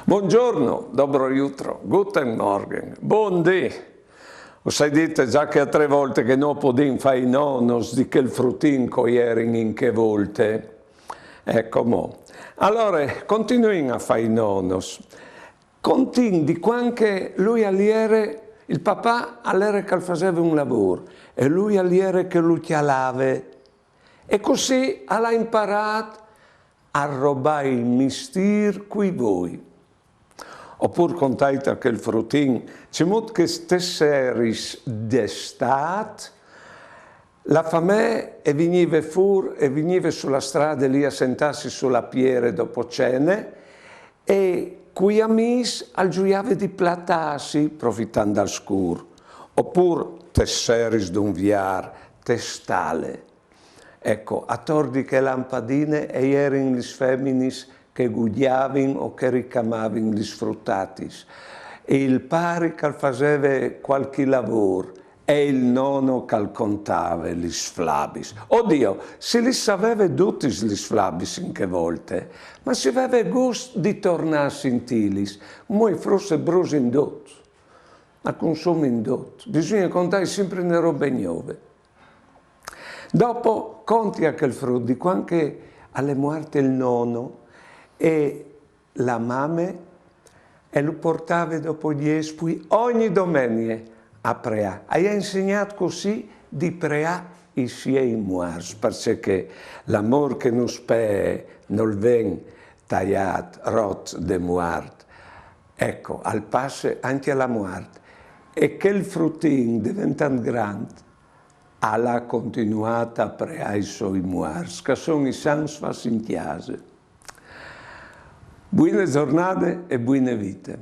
Buongiorno, dobro jutro, guten Morgen, buondì. O sai dite già che a 3 volte che non podin fai nonos di quel frutin coierin in che volte. Ecco mo. Allora, continuin a fare i nonos. Contin di quanche lui all'iere, il papà all'era che faceva un lavoro e lui all'iere che lo chialave. E così ha imparato a rubare il mistir qui voi. Oppure contate che il frutin, c'è molto che stesseris d'estate, la famiglia e veniva fuori e veniva sulla strada lì a sentarsi sulla piere dopo cene e qui amici al gioiave di platarsi profittando al scuro. Oppure tesseris d'un viar, testale. Ecco, a tordi che lampadine e erano le feminis che gugliavano o che ricamavano gli sfruttatis. E il pari che faceva qualche lavoro e il nonno che contava gli sflabis. Oddio, se li sapeva tutti gli sflabis in che volte, ma si aveva gusto di tornare a sentilis, come fosse bruso indotto, a consumo indotto. Bisogna contare sempre le robe nuove. Dopo conti anche il frutto di quando alle morte il nonno e la mamma e lo portava dopo gli espui ogni domenica a preà. Ha insegnato così di preà i suoi muars, perché l'amore che non spè non viene tagliato, rotto de muart. Ecco, al passo anche alla morte. E che il fruttin diventando grande, ha continuato a preà i suoi muars, che sono i sans in chiesa. Buone giornate e buone vite.